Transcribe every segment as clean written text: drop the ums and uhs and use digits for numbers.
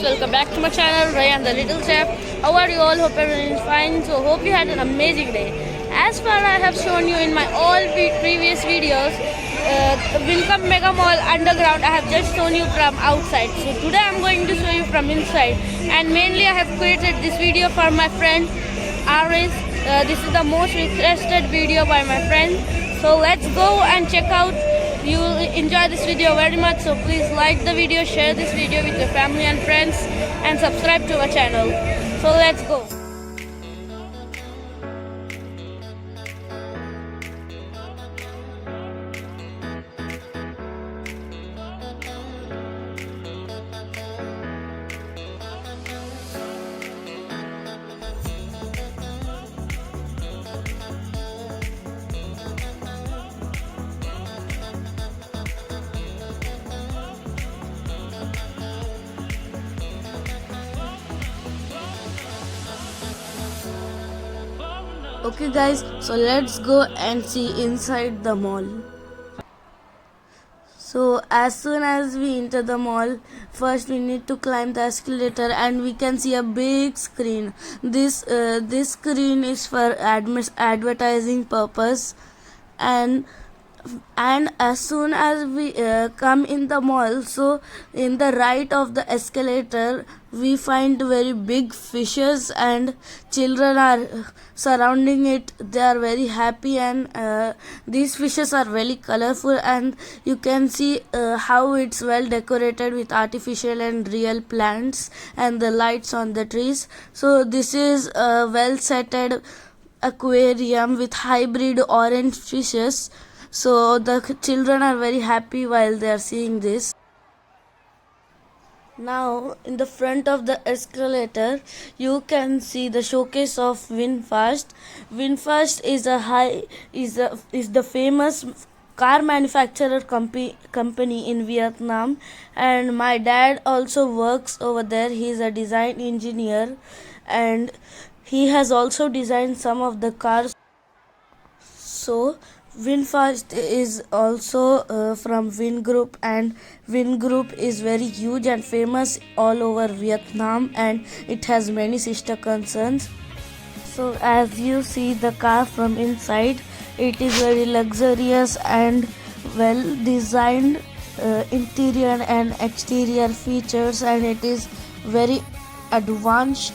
Welcome back to my channel, Ryan the Little Chef. How are you all? Hope everyone is fine. So hope you had an amazing day. As far I have shown you in my all previous videos, Welcome Mega Mall Underground, I have just shown you from outside. So today I am going to show you from inside. And mainly I have created this video for my friend Aris. This is the most requested video by my friend. So let's go and check out. You will enjoy this video very much, so please like the video, share this video with your family and friends, and subscribe to our channel. So let's go. Okay guys, so let's go and see inside the mall. So as soon as we enter the mall, first we need to climb the escalator and we can see a big screen. This screen is for advertising purpose, and as soon as we come in the mall, so in the right of the escalator we find very big fishes and children are surrounding it. They are very happy, and these fishes are very colorful, and you can see how it's well decorated with artificial and real plants and the lights on the trees. So this is a well setted aquarium with hybrid orange fishes. So the children are very happy while they are seeing this. Now in the front of the escalator you can see the showcase of VinFast. VinFast is the famous car manufacturer company in Vietnam, and my dad also works over there. He is a design engineer and he has also designed some of the cars. So VinFast is also from Vingroup, and Vingroup is very huge and famous all over Vietnam, and it has many sister concerns. So as you see the car from inside, it is very luxurious and well designed interior and exterior features, and it is very advanced.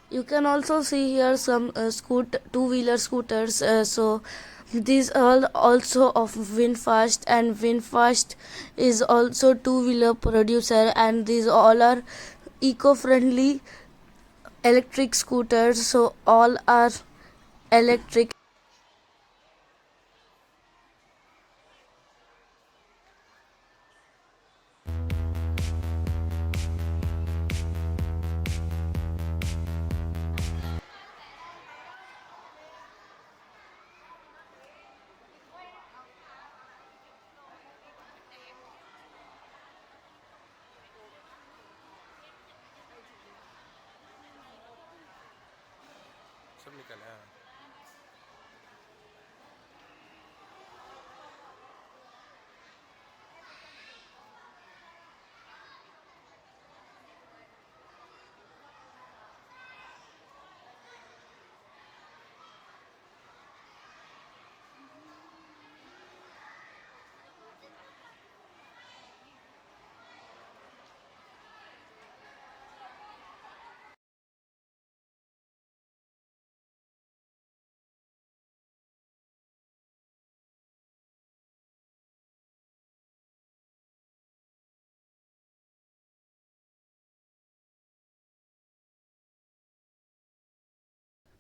You can also see here some two-wheeler scooters. So these are also of VinFast, and VinFast is also two-wheeler producer, and these all are eco-friendly electric scooters. So all are electric. सब निकल है।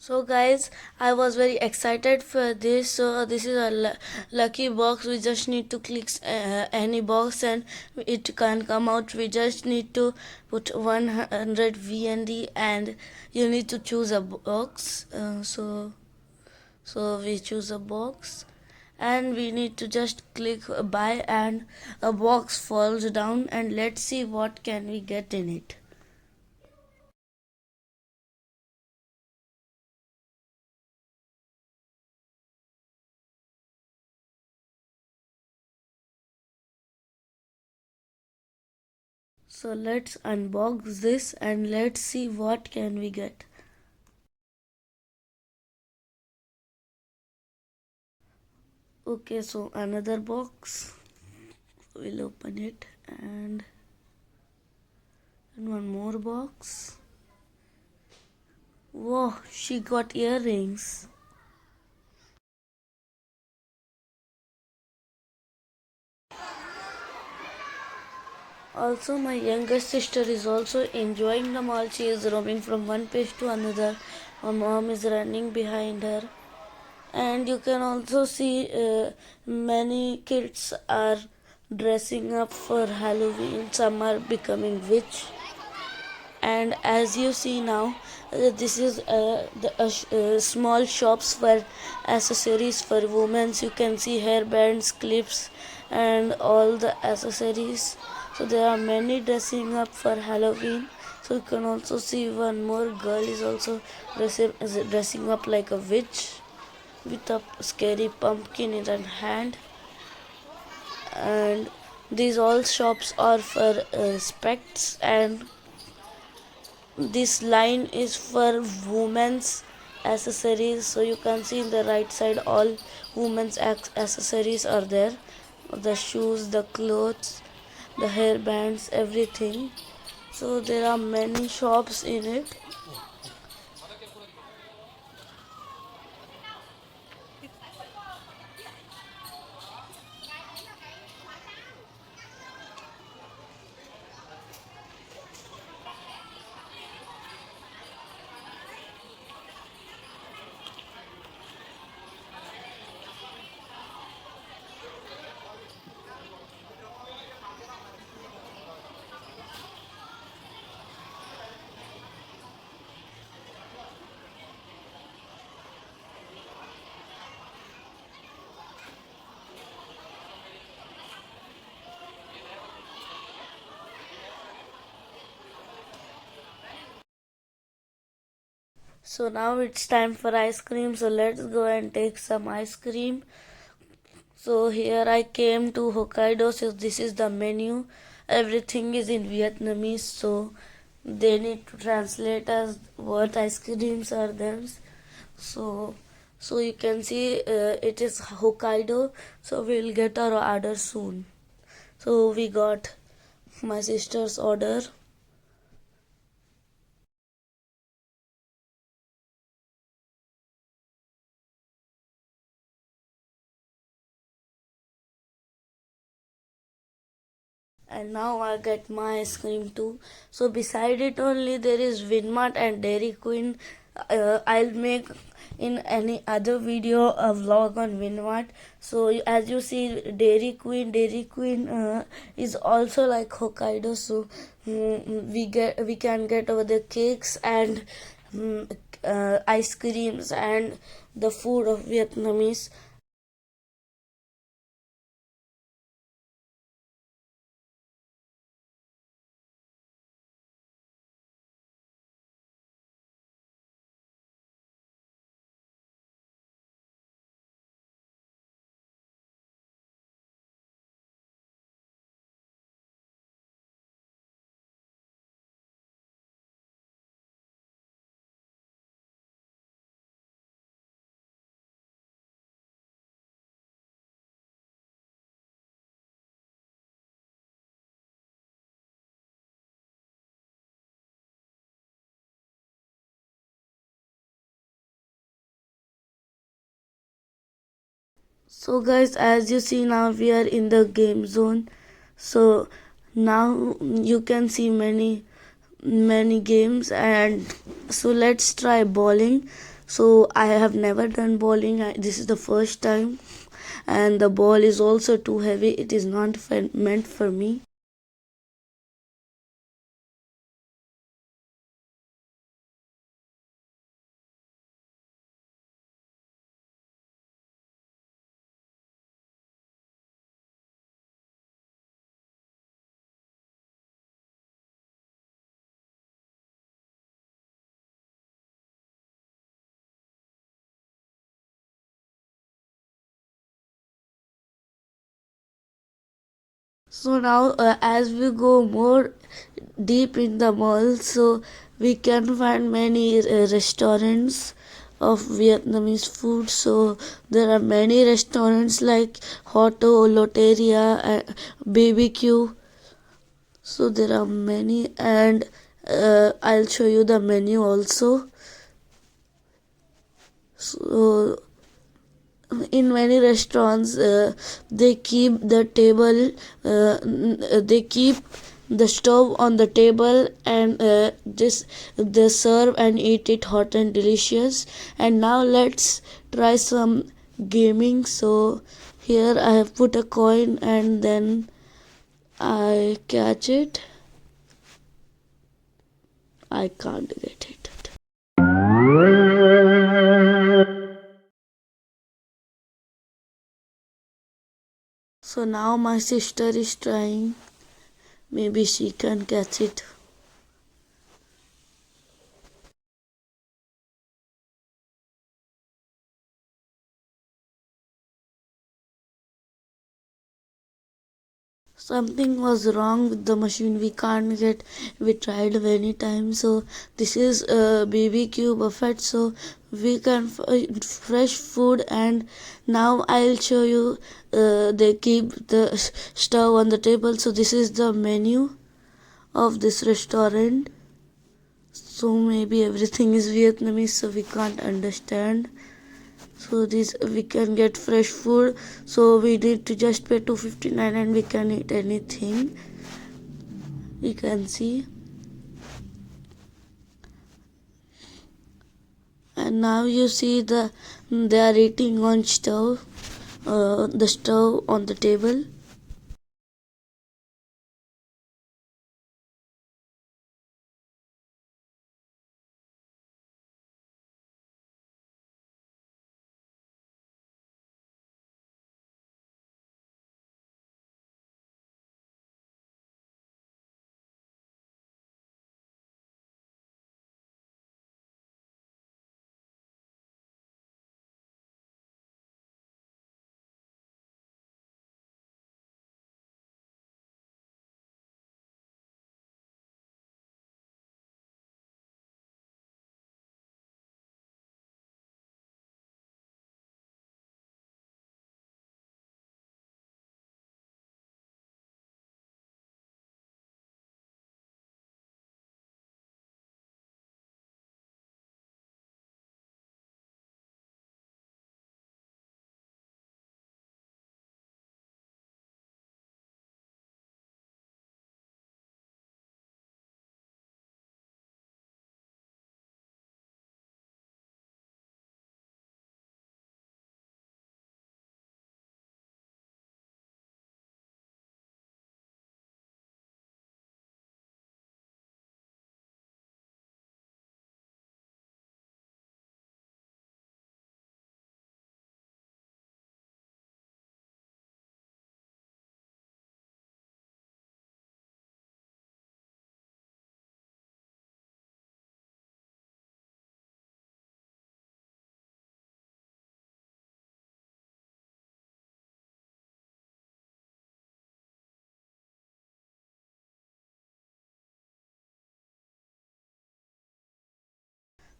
So guys, I was very excited for this. So this is a lucky box. We just need to click any box and it can come out. We just need to put 100 VND and you need to choose a box. So we choose a box and we need to just click buy and a box falls down and let's see what can we get in it. So let's unbox this and let's see what can we get. Okay, so another box. We'll open it and one more box. Whoa, she got earrings. Also, my younger sister is also enjoying the mall. She is roaming from one place to another. My mom is running behind her. And you can also see many kids are dressing up for Halloween. Some are becoming witch. And as you see now, this is the small shops for accessories for women. You can see hairbands, clips, and all the accessories. So there are many dressing up for Halloween. So you can also see one more girl is also dressing up like a witch with a scary pumpkin in her hand. And these all shops are for specs, and this line is for women's accessories. So you can see in the right side all women's accessories are there, the shoes, the clothes, the hairbands, everything. So there are many shops in it. So now it's time for ice cream. So let's go and take some ice cream. So here I came to Hokkaido. So this is the menu. Everything is in Vietnamese. So they need to translate us what ice creams are there. So you can see it is Hokkaido. So we'll get our order soon. So we got my sister's order. And now I get my ice cream too. So beside it only there is Winmart and Dairy Queen. I'll make in any other video a vlog on Winmart. So as you see, Dairy Queen is also like Hokkaido. So we can get over the cakes and ice creams and the food of Vietnamese. So guys, as you see now we are in the game zone. So now you can see many games, and so let's try bowling. So I have never done bowling. This is the first time, and the ball is also too heavy. It is not meant for me. So now, as we go more deep in the mall, so we can find many restaurants of Vietnamese food. So there are many restaurants like Hoto, Loteria, BBQ. So there are many, and I'll show you the menu also. So in many restaurants, they keep the table, they keep the stove on the table, and this they serve and eat it hot and delicious. And now let's try some gaming. So here I have put a coin, and then I catch it. I can't get it. So now my sister is trying. Maybe she can catch it. Something was wrong with the machine. We can't get. We tried many times. So this is a BBQ buffet. So we can find fresh food. And now I'll show you. They keep the stove on the table. So this is the menu of this restaurant. So maybe everything is Vietnamese, so we can't understand. So this we can get fresh food. So we need to just pay 259 and we can eat anything. You can see. And now you see they are eating on stove, the stove on the table.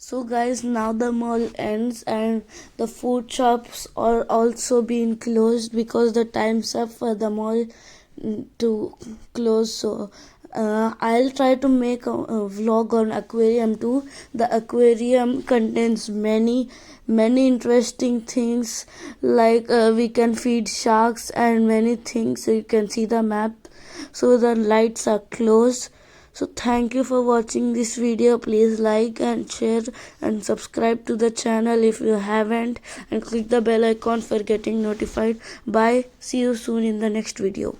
So guys, now the mall ends and the food shops are also being closed because the time's up for the mall to close. So I'll try to make a vlog on aquarium too. The aquarium contains many interesting things, like we can feed sharks and many things. So you can see the map. So the lights are closed. So thank you for watching this video. Please like and share and subscribe to the channel if you haven't, and click the bell icon for getting notified. Bye. See you soon in the next video.